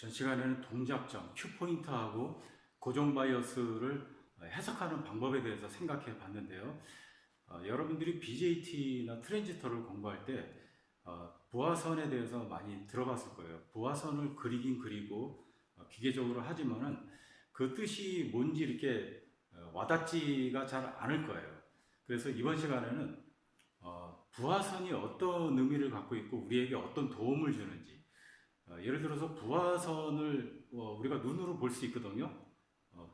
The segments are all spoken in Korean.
전 시간에는 동작점, 큐포인트하고 고정 바이어스를 해석하는 방법에 대해서 생각해 봤는데요. 여러분들이 BJT나 트랜지스터를 공부할 때 부하선에 대해서 많이 들어봤을 거예요. 부하선을 그리긴 그리고 기계적으로 하지만은 그 뜻이 뭔지 이렇게 와닿지가 잘 않을 거예요. 그래서 이번 시간에는 부하선이 어떤 의미를 갖고 있고 우리에게 어떤 도움을 주는지, 예를 들어서 부하선을 우리가 눈으로 볼 수 있거든요.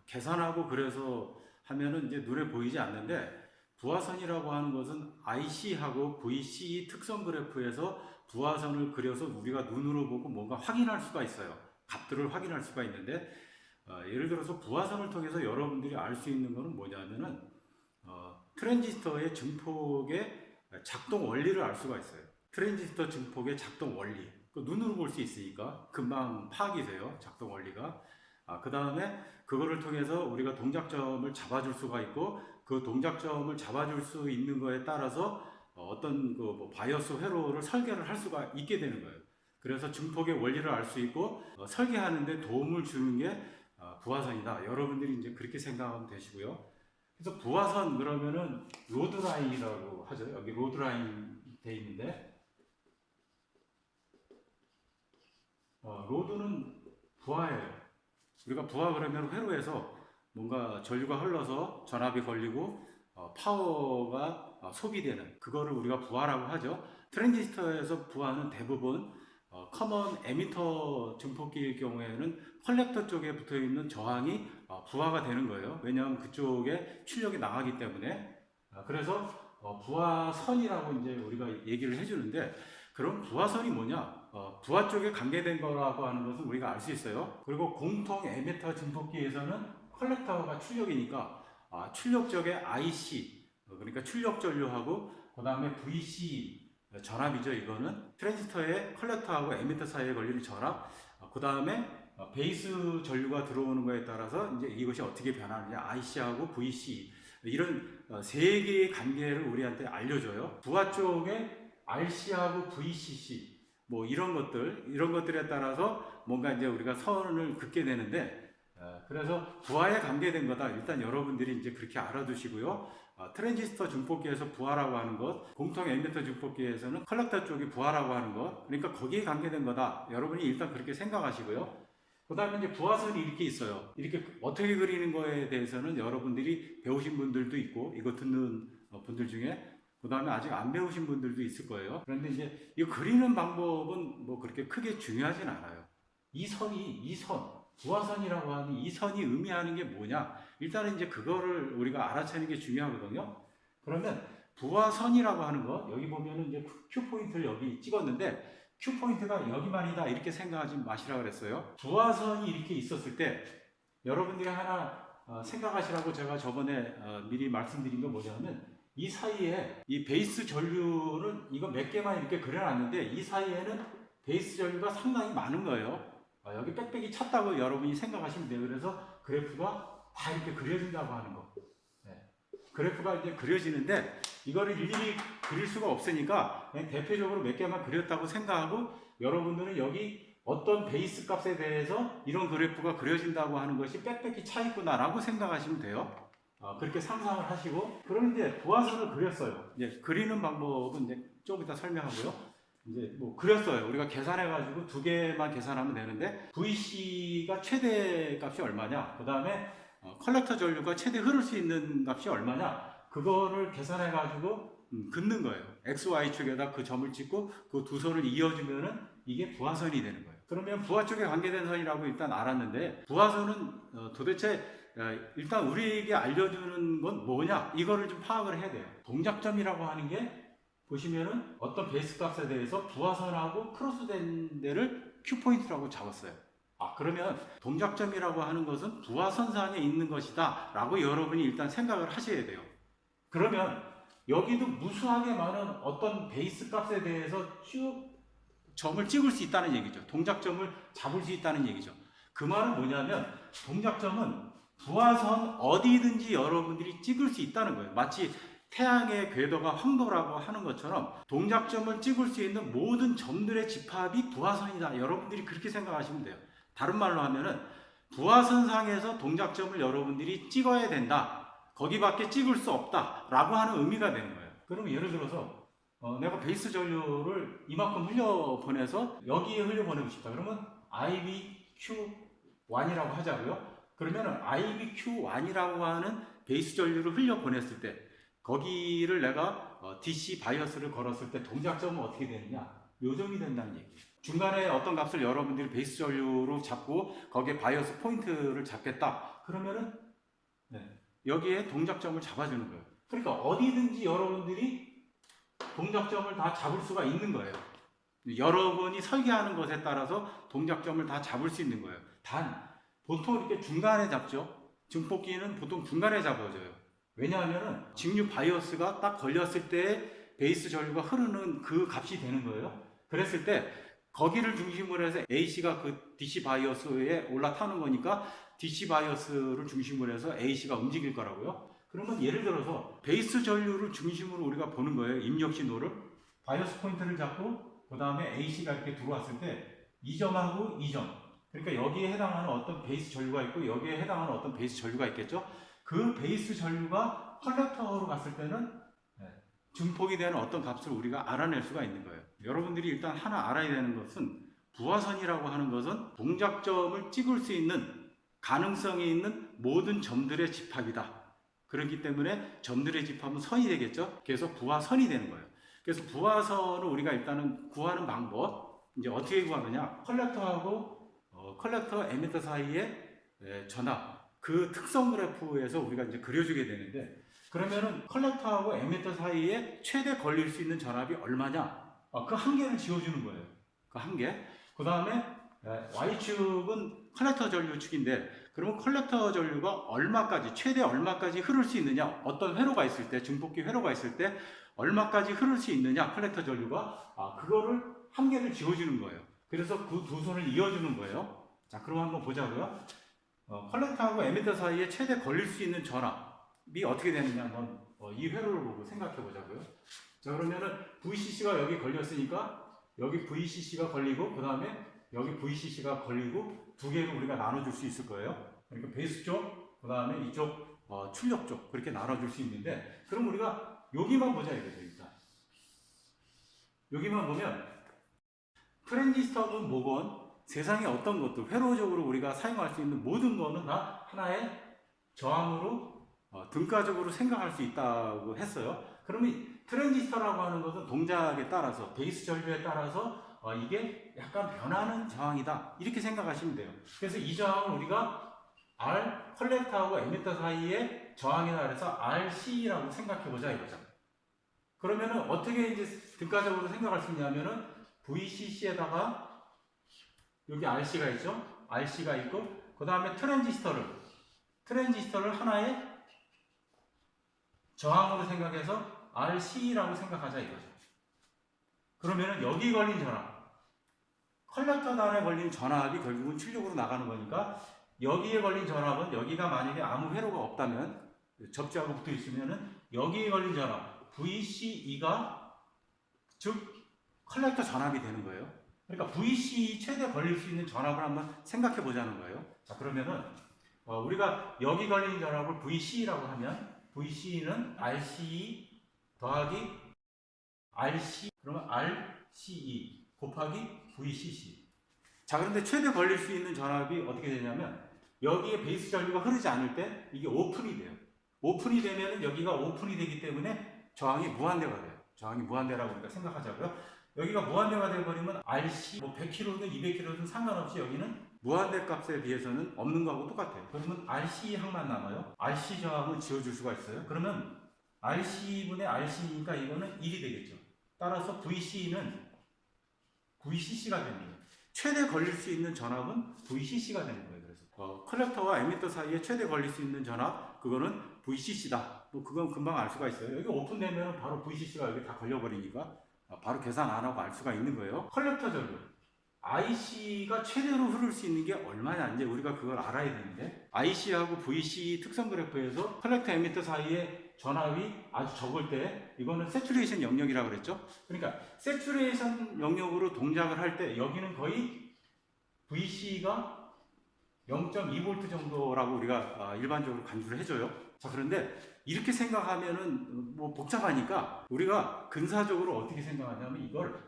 계산하고 그래서 하면은 이제 눈에 보이지 않는데, 부하선이라고 하는 것은 IC하고 VCE 특성 그래프에서 부하선을 그려서 우리가 눈으로 보고 뭔가 확인할 수가 있어요. 값들을 확인할 수가 있는데, 예를 들어서 부하선을 통해서 여러분들이 알 수 있는 것은 뭐냐면은 트랜지스터의 증폭의 작동 원리를 알 수가 있어요. 트랜지스터 증폭의 작동 원리, 눈으로 볼 수 있으니까 금방 파악이 돼요, 작동 원리가. 그 다음에 그거를 통해서 우리가 동작점을 잡아줄 수가 있고, 그 동작점을 잡아줄 수 있는 거에 따라서 어떤 그 바이어스 회로를 설계를 할 수가 있게 되는 거예요. 그래서 증폭의 원리를 알 수 있고 설계하는데 도움을 주는 게 부하선이다. 여러분들이 이제 그렇게 생각하면 되시고요. 그래서 부하선 그러면은 로드라인이라고 하죠. 여기 로드라인 돼 있는데, 로드는 부하예요. 우리가 부하 그러면 회로에서 뭔가 전류가 흘러서 전압이 걸리고 파워가 소비되는 그거를 우리가 부하라고 하죠. 트랜지스터에서 부하는 대부분 커먼 에미터 증폭기일 경우에는 컬렉터 쪽에 붙어 있는 저항이 부하가 되는 거예요. 왜냐하면 그쪽에 출력이 나가기 때문에. 그래서 부하선이라고 이제 우리가 얘기를 해주는데, 그럼 부하선이 뭐냐? 부하 쪽에 관계된 거라고 하는 것은 우리가 알 수 있어요. 그리고 공통 에미터 증폭기에서는 컬렉터가 출력이니까 출력 쪽에 IC, 그러니까 출력 전류하고 그 다음에 VC 전압이죠. 이거는 트랜지스터의 컬렉터하고 에미터 사이에 걸리는 전압, 그 다음에 베이스 전류가 들어오는 거에 따라서 이제 이것이 어떻게 변하느냐, IC하고 VC, 이런 세 개의 관계를 우리한테 알려줘요. 부하 쪽에 RC하고 VCC 뭐 이런 것들에 따라서 뭔가 이제 우리가 선을 긋게 되는데, 그래서 부하에 관계된 거다. 일단 여러분들이 이제 그렇게 알아두시고요. 트랜지스터 증폭기에서 부하라고 하는 것, 공통 에미터 증폭기에서는 컬렉터 쪽이 부하라고 하는 것, 그러니까 거기에 관계된 거다. 여러분이 일단 그렇게 생각하시고요. 그 다음에 이제 부하선이 이렇게 있어요. 이렇게 어떻게 그리는 거에 대해서는 여러분들이 배우신 분들도 있고, 이거 듣는 분들 중에 그 다음에 아직 안 배우신 분들도 있을 거예요. 그런데 이제 이 그리는 방법은 뭐 그렇게 크게 중요하진 않아요. 이 선, 부하선이라고 하는 이 선이 의미하는 게 뭐냐? 일단은 이제 그거를 우리가 알아채는 게 중요하거든요. 그러면 부하선이라고 하는 거, 여기 보면은 이제 Q 포인트를 여기 찍었는데, Q 포인트가 여기만이다 이렇게 생각하지 마시라 그랬어요. 부하선이 이렇게 있었을 때 여러분들이 하나 생각하시라고 제가 저번에 미리 말씀드린 거 뭐냐면, 이 사이에 이 베이스 전류는 이거 몇 개만 이렇게 그려놨는데, 이 사이에는 베이스 전류가 상당히 많은 거예요. 여기 빽빽이 찼다고 여러분이 생각하시면 돼요. 그래서 그래프가 다 이렇게 그려진다고 하는 거. 네. 그래프가 이제 그려지는데, 이거를 일일이 그릴 수가 없으니까 그냥 대표적으로 몇 개만 그렸다고 생각하고, 여러분들은 여기 어떤 베이스 값에 대해서 이런 그래프가 그려진다고 하는 것이 빽빽히 차 있구나라고 생각하시면 돼요. 그렇게 상상을 하시고, 그러면 이제 부하선을 그렸어요. 이제 그리는 방법은 이제 조금 이따 설명하고요. 이제 뭐 그렸어요. 우리가 계산해가지고 두 개만 계산하면 되는데, VC가 최대 값이 얼마냐, 그 다음에 컬렉터 전류가 최대 흐를 수 있는 값이 얼마냐, 그거를 계산해가지고 긋는 거예요. XY축에다 그 점을 찍고 그 두 선을 이어주면은 이게 부하선이 되는 거예요. 그러면 부하 쪽에 관계된 선이라고 일단 알았는데, 부하선은 도대체 일단 우리에게 알려주는 건 뭐냐, 이거를 좀 파악을 해야 돼요. 동작점이라고 하는 게 보시면은 어떤 베이스 값에 대해서 부하선하고 크로스된 데를 Q포인트라고 잡았어요. 그러면 동작점이라고 하는 것은 부하선상에 있는 것이다 라고 여러분이 일단 생각을 하셔야 돼요. 그러면 여기도 무수하게 많은 어떤 베이스 값에 대해서 쭉 점을 찍을 수 있다는 얘기죠. 동작점을 잡을 수 있다는 얘기죠. 그 말은 뭐냐면, 동작점은 부하선 어디든지 여러분들이 찍을 수 있다는 거예요. 마치 태양의 궤도가 황도라고 하는 것처럼 동작점을 찍을 수 있는 모든 점들의 집합이 부하선이다. 여러분들이 그렇게 생각하시면 돼요. 다른 말로 하면은 부하선상에서 동작점을 여러분들이 찍어야 된다. 거기밖에 찍을 수 없다. 라고 하는 의미가 되는 거예요. 그러면 예를 들어서 내가 베이스 전류를 이만큼 흘려보내서 여기에 흘려보내고 싶다. 그러면 IBQ1이라고 하자고요. 그러면 IBQ1이라고 하는 베이스 전류를 흘려보냈을 때 거기를 내가 DC 바이어스를 걸었을 때 동작점은 어떻게 되느냐? 요정이 된다는 얘기예요. 중간에 어떤 값을 여러분들이 베이스 전류로 잡고 거기에 바이어스 포인트를 잡겠다. 그러면은 여기에 동작점을 잡아주는 거예요. 그러니까 어디든지 여러분들이 동작점을 다 잡을 수가 있는 거예요. 여러분이 설계하는 것에 따라서 동작점을 다 잡을 수 있는 거예요. 단 보통 이렇게 중간에 잡죠. 증폭기는 보통 중간에 잡아줘요. 왜냐하면 직류 바이어스가 딱 걸렸을 때 베이스 전류가 흐르는 그 값이 되는 거예요. 그랬을 때 거기를 중심으로 해서 AC가 그 DC 바이어스에 올라타는 거니까 DC 바이어스를 중심으로 해서 AC가 움직일 거라고요. 그러면 예를 들어서 베이스 전류를 중심으로 우리가 보는 거예요. 입력 신호를 바이어스 포인트를 잡고 그 다음에 AC가 이렇게 들어왔을 때 이 점하고 이 점, 그러니까 여기에 해당하는 어떤 베이스 전류가 있고 여기에 해당하는 어떤 베이스 전류가 있겠죠. 그 베이스 전류가 컬렉터로 갔을 때는 증폭이 되는 어떤 값을 우리가 알아낼 수가 있는 거예요. 여러분들이 일단 하나 알아야 되는 것은 부하선이라고 하는 것은 동작점을 찍을 수 있는 가능성이 있는 모든 점들의 집합이다. 그렇기 때문에 점들의 집합은 선이 되겠죠. 그래서 부하선이 되는 거예요. 그래서 부하선을 우리가 일단은 구하는 방법, 이제 어떻게 구하느냐? 컬렉터하고 컬렉터 에미터 사이의 전압, 그 특성 그래프에서 우리가 이제 그려주게 되는데, 그러면은 컬렉터하고 에미터 사이에 최대 걸릴 수 있는 전압이 얼마냐? 그 한계를 지워주는 거예요. 그 한계. 그 다음에 Y축은 컬렉터 전류 축인데, 그러면 컬렉터 전류가 얼마까지, 최대 얼마까지 흐를 수 있느냐? 어떤 회로가 있을 때, 증폭기 회로가 있을 때 얼마까지 흐를 수 있느냐? 컬렉터 전류가 그거를 한계를 지워주는 거예요. 그래서 그 두 손을 이어주는 거예요. 자, 그럼 한번 보자고요. 컬렉터하고 에미터 사이에 최대 걸릴 수 있는 전압이 어떻게 되느냐 한번 이 회로를 보고 생각해 보자고요. 자, 그러면은 VCC가 여기 걸렸으니까 여기 VCC가 걸리고 그 다음에 여기 VCC가 걸리고 두 개로 우리가 나눠줄 수 있을 거예요. 그러니까 베이스 쪽, 그 다음에 이쪽 출력 쪽 그렇게 나눠줄 수 있는데, 그럼 우리가 여기만 보자 이거죠. 일단 여기만 보면 트랜지스터든 뭐건 세상에 어떤 것도 회로적으로 우리가 사용할 수 있는 모든 거는 다 하나의 저항으로 등가적으로 생각할 수 있다고 했어요. 그러면 트랜지스터라고 하는 것은 동작에 따라서 베이스 전류에 따라서 이게 약간 변하는 저항이다 이렇게 생각하시면 돼요. 그래서 이 저항을 우리가 R 컬렉터하고 에미터 사이의 저항이라 해서 RC라고 생각해 보자 이거죠. 그러면은 어떻게 이제 등가적으로 생각할 수 있냐면은 VCC에다가 여기 RC가 있죠. RC가 있고 그 다음에 트랜지스터를 하나의 저항으로 생각해서 RC라고 생각하자 이거죠. 그러면은 여기 걸린 전압, 컬렉터 단에 걸린 전압이 결국은 출력으로 나가는 거니까 여기에 걸린 전압은 여기가 만약에 아무 회로가 없다면 접지하고 붙어 있으면은 여기에 걸린 전압 VCE가 즉 컬렉터 전압이 되는 거예요. 그러니까 VCE 최대 걸릴 수 있는 전압을 한번 생각해 보자는 거예요. 자, 그러면은 우리가 여기 걸린 전압을 VCE라고 하면 VCE는 RCE 더하기 RC, 그러면 RCE 곱하기 VCC. 자, 그런데 최대 걸릴 수 있는 전압이 어떻게 되냐면 여기에 베이스 전류가 흐르지 않을 때 이게 오픈이 돼요. 오픈이 되면은 여기가 오픈이 되기 때문에 저항이 무한대가 돼요. 저항이 무한대라고 우리가 생각하자고요. 여기가 무한대가 되어버리면 RC 뭐 100kg든 200kg든 상관없이 여기는 무한대 값에 비해서는 없는 거하고 똑같아요. 그러면 RC 항만 남아요. RC 저항을 지워줄 수가 있어요. 그러면 RC분의 RC니까 이거는 1이 되겠죠. 따라서 VC는 VCC가 됩니다. 최대 걸릴 수 있는 전압은 VCC가 되는 거예요. 그래서 컬렉터와 에미터 사이에 최대 걸릴 수 있는 전압, 그거는 VCC다. 뭐 그건 금방 알 수가 있어요. 여기 오픈되면 바로 VCC가 여기 다 걸려버리니까 바로 계산 안 하고 알 수가 있는 거예요. 컬렉터 전류 IC가 최대로 흐를 수 있는 게 얼마냐, 이제 우리가 그걸 알아야 되는데, IC하고 VC 특성 그래프에서 컬렉터 에미터 사이에 전압이 아주 적을 때 이거는 세츄레이션 영역이라고 그랬죠. 그러니까 세츄레이션 영역으로 동작을 할 때 여기는 거의 VC가 0.2V 정도라고 우리가 일반적으로 간주를 해줘요. 자, 그런데 이렇게 생각하면은 뭐 복잡하니까 우리가 근사적으로 어떻게 생각하냐면 이걸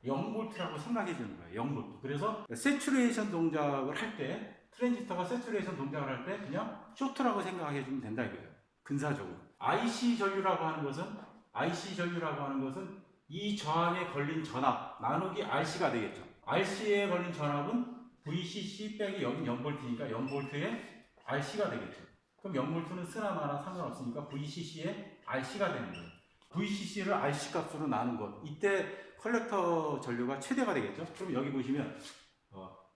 0V라고 생각해 주는 거예요. 0V. 그래서 세츄레이션 동작을 할 때, 트랜지스터가 세츄레이션 동작을 할 때 그냥 쇼트라고 생각해 주면 된다 이거예요. 근사적으로. IC 전류라고 하는 것은 이 저항에 걸린 전압 나누기 RC가 되겠죠. RC에 걸린 전압은 VCC 빼기 여기 0V니까 0V에 RC가 되겠죠. 그럼 0V는 쓰나 마나 상관없으니까 VCC에 RC가 되는 거예요. VCC를 RC 값으로 나눈 것. 이때 컬렉터 전류가 최대가 되겠죠. 그럼 여기 보시면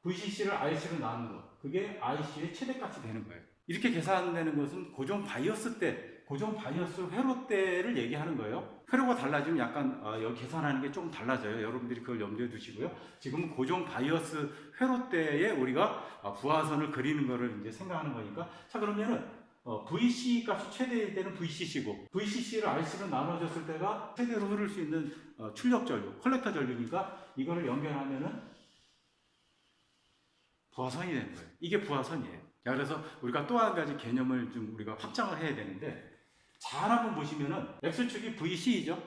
VCC를 RC로 나눈 것. 그게 IC의 최대값이 되는 거예요. 이렇게 계산되는 것은 고정 바이어스 회로 때를 얘기하는 거예요. 회로가 달라지면 약간 여기 계산하는 게 조금 달라져요. 여러분들이 그걸 염두에 두시고요. 지금은 고정 바이어스 회로 때에 우리가 부하선을 그리는 거를 이제 생각하는 거니까. 자, 그러면은 VC 값이 최대일 때는 VCC고 VCC를 RC로 나눠줬을 때가 최대로 흐를 수 있는 출력 전류, 컬렉터 전류니까 이거를 연결하면은 부하선이 되는 거예요. 이게 부하선이에요. 자, 그래서 우리가 또 한 가지 개념을 좀 우리가 확장을 해야 되는데, 잘 한번 보시면은 X축이 VC이죠.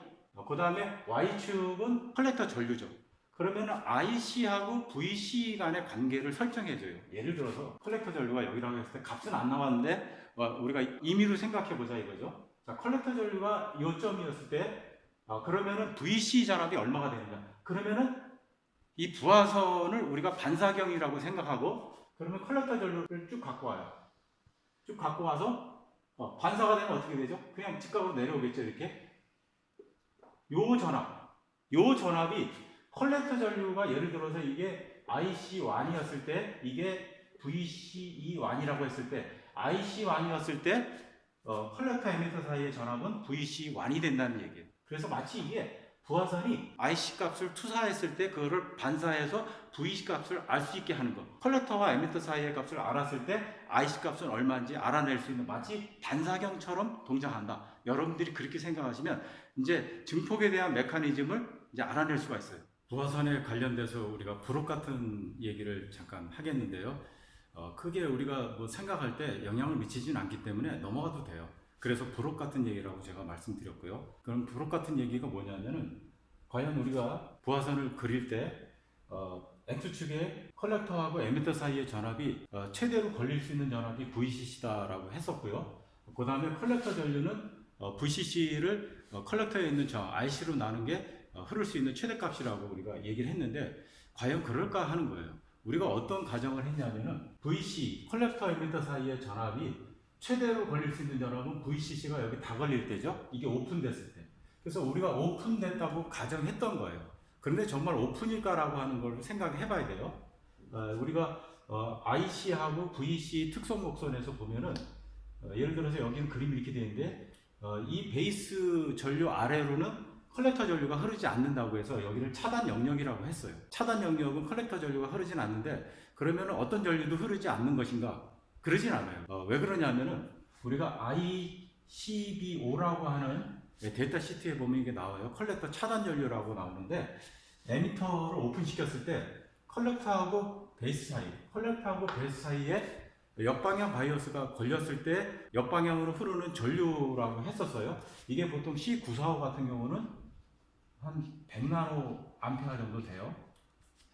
그 다음에 Y축은 컬렉터 전류죠. 그러면은 IC하고 VC 간의 관계를 설정해줘요. 예를 들어서 컬렉터 전류가 여기라고 했을 때 값은 안 나왔는데 우리가 임의로 생각해 보자 이거죠. 자, 컬렉터 전류가 요점이었을 때 그러면은 VC 전압이 얼마가 되느냐. 그러면은 이 부하선을 우리가 반사경이라고 생각하고, 그러면 컬렉터 전류를 쭉 갖고 와요. 쭉 갖고 와서 반사가 되면 어떻게 되죠? 그냥 직각으로 내려오겠죠. 이렇게 요 전압이 컬렉터 전류가 예를 들어서 이게 IC1이었을 때, 이게 VCE1이라고 했을 때, IC1이었을 때 컬렉터 에미터 사이의 전압은 VC1이 된다는 얘기예요. 그래서 마치 이게 부하선이 IC 값을 투사했을 때 그거를 반사해서 VC 값을 알 수 있게 하는 것. 컬렉터와 에미터 사이의 값을 알았을 때 IC 값은 얼마인지 알아낼 수 있는, 마치 반사경처럼 동작한다. 여러분들이 그렇게 생각하시면 이제 증폭에 대한 메커니즘을 이제 알아낼 수가 있어요. 부하선에 관련돼서 우리가 부록 같은 얘기를 잠깐 하겠는데요. 크게 우리가 뭐 생각할 때 영향을 미치지는 않기 때문에 넘어가도 돼요. 그래서 부록 같은 얘기라고 제가 말씀드렸고요. 그럼 부록 같은 얘기가 뭐냐면은, 과연 우리가 부하선을 그릴 때 X축에 컬렉터하고 에미터 사이의 전압이 최대로 걸릴 수 있는 전압이 VCC다라고 했었고요. 그 다음에 컬렉터 전류는 VCC를 컬렉터에 있는 저항 RC로 나눈 게 흐를 수 있는 최대값이라고 우리가 얘기를 했는데, 과연 그럴까 하는 거예요. 우리가 어떤 가정을 했냐면은 VC, 컬렉터 에미터 사이의 전압이 최대로 걸릴 수 있는 전압은 VCC가 여기 다 걸릴 때죠. 이게 오픈됐을 때. 그래서 우리가 오픈됐다고 가정했던 거예요. 그런데 정말 오픈일까라고 하는 걸 생각해 봐야 돼요. 우리가 IC하고 VC 특성 곡선에서 보면은 예를 들어서 여기는 그림이 이렇게 되는데 이 베이스 전류 아래로는 컬렉터 전류가 흐르지 않는다고 해서 여기를 차단 영역이라고 했어요. 차단 영역은 컬렉터 전류가 흐르진 않는데, 그러면 어떤 전류도 흐르지 않는 것인가? 그러진 않아요. 왜 그러냐면은 우리가 ICB5라고 하는 데이터 시트에 보면 이게 나와요. 컬렉터 차단 전류라고 나오는데, 에미터를 오픈시켰을 때 컬렉터하고 베이스 사이에 역방향 바이어스가 걸렸을 때 역방향으로 흐르는 전류라고 했었어요. 이게 보통 C945 같은 경우는 한 100나노 암페어 정도 돼요.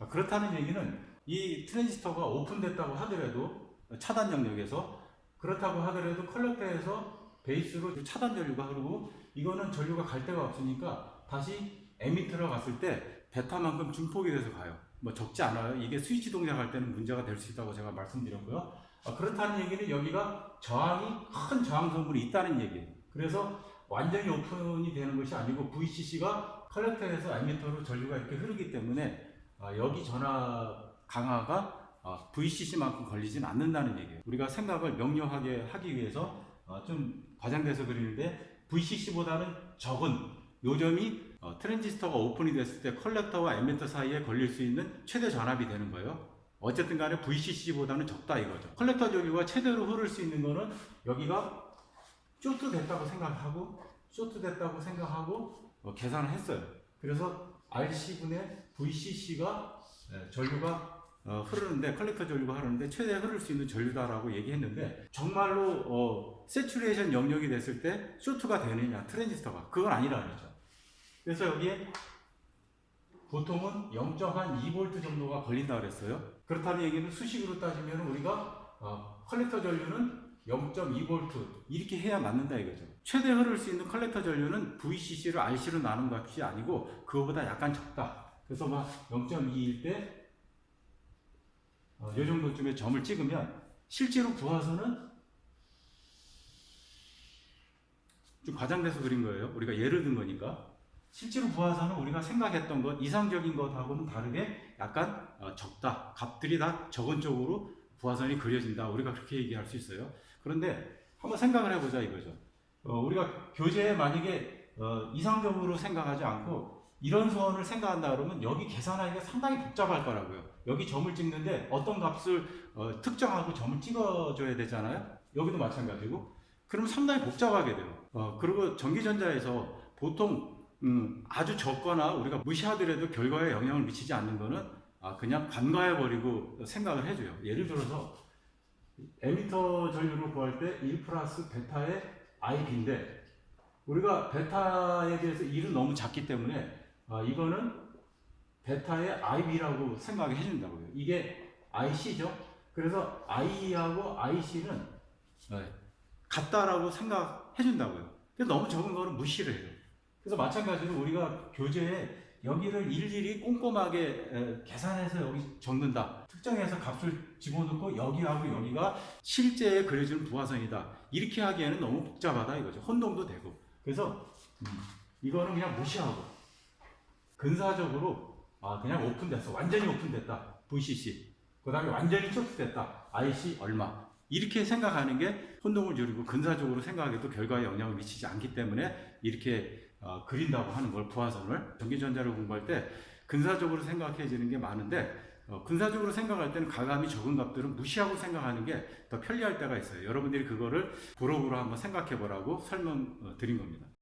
그렇다는 얘기는 이 트랜지스터가 오픈됐다고 하더라도 차단 영역에서, 그렇다고 하더라도 컬렉터에서 베이스로 차단 전류가 흐르고, 이거는 전류가 갈 데가 없으니까 다시 에미터로 갔을 때 베타만큼 증폭이 돼서 가요. 뭐 적지 않아요. 이게 스위치 동작할 때는 문제가 될 수 있다고 제가 말씀드렸고요. 그렇다는 얘기는 여기가 저항이 큰 저항 성분이 있다는 얘기예요. 그래서 완전히 오픈이 되는 것이 아니고 VCC가 컬렉터에서 에미터로 전류가 이렇게 흐르기 때문에 여기 전압 강화가 VCC만큼 걸리진 않는다는 얘기예요. 우리가 생각을 명료하게 하기 위해서 좀 과장돼서 그리는데, VCC보다는 적은 요점이 트랜지스터가 오픈이 됐을 때 컬렉터와 에미터 사이에 걸릴 수 있는 최대 전압이 되는 거예요. 어쨌든 간에 VCC보다는 적다 이거죠. 컬렉터 전류가 최대로 흐를 수 있는 거는 여기가 쇼트 됐다고 생각하고 계산을 했어요. 그래서 RC분의 VCC가 전류가 흐르는데, 컬렉터 전류가 흐르는데 최대 흐를 수 있는 전류다라고 얘기했는데, 정말로 세츄레이션 영역이 됐을 때 쇼트가 되느냐, 트랜지스터가. 그건 아니라 그러죠. 그래서 여기에 보통은 0.2V 정도가 걸린다 그랬어요. 그렇다는 얘기는 수식으로 따지면 우리가 컬렉터 전류는 0.2V 이렇게 해야 맞는다 이거죠. 최대 흐를 수 있는 컬렉터 전류는 VCC를 RC로 나눈 값이 아니고 그거보다 약간 적다. 그래서 막 0.2일 때 이 정도쯤에 점을 찍으면, 실제로 부화선은 좀 과장돼서 그린 거예요. 우리가 예를 든 거니까. 실제로 부화선은 우리가 생각했던 것, 이상적인 것하고는 다르게 약간 적다. 값들이 다 적은 쪽으로 부화선이 그려진다. 우리가 그렇게 얘기할 수 있어요. 그런데 한번 생각을 해보자 이거죠. 우리가 교재에 만약에 이상적으로 생각하지 않고 이런 수원을 생각한다 그러면 여기 계산하기가 상당히 복잡할 거라고요. 여기 점을 찍는데 어떤 값을 특정하고 점을 찍어줘야 되잖아요. 여기도 마찬가지고. 그러면 상당히 복잡하게 돼요. 그리고 전기전자에서 보통 아주 적거나 우리가 무시하더라도 결과에 영향을 미치지 않는 거는 그냥 간과해버리고 생각을 해줘요. 예를 들어서 에미터 전류를 구할 때 1 플러스 베타의 IB인데, 우리가 베타에 대해서 1은 너무 작기 때문에 이거는 베타의 IB라고 생각해 준다고요. 이게 IC죠. 그래서 I하고 IC는 같다라고 생각해 준다고요. 근데 너무 적은 거는 무시를 해요. 그래서 마찬가지로 우리가 교재에 여기를 일일이 꼼꼼하게 계산해서 여기 적는다. 특정해서 값을 집어넣고 여기하고 여기가 실제에 그려지는 부화선이다. 이렇게 하기에는 너무 복잡하다 이거죠. 혼동도 되고. 그래서 이거는 그냥 무시하고 근사적으로 그냥 오픈됐어. 완전히 오픈됐다. VCC. 그 다음에 완전히 쇼트됐다. IC 얼마. 이렇게 생각하는 게 혼동을 줄이고 근사적으로 생각해도 결과에 영향을 미치지 않기 때문에 이렇게 그린다고 하는 걸, 부화선을. 전기전자를 공부할 때 근사적으로 생각해지는 게 많은데, 근사적으로 생각할 때는 가감이 적은 값들은 무시하고 생각하는 게 더 편리할 때가 있어요. 여러분들이 그거를 브로그로 한번 생각해 보라고 설명드린 겁니다.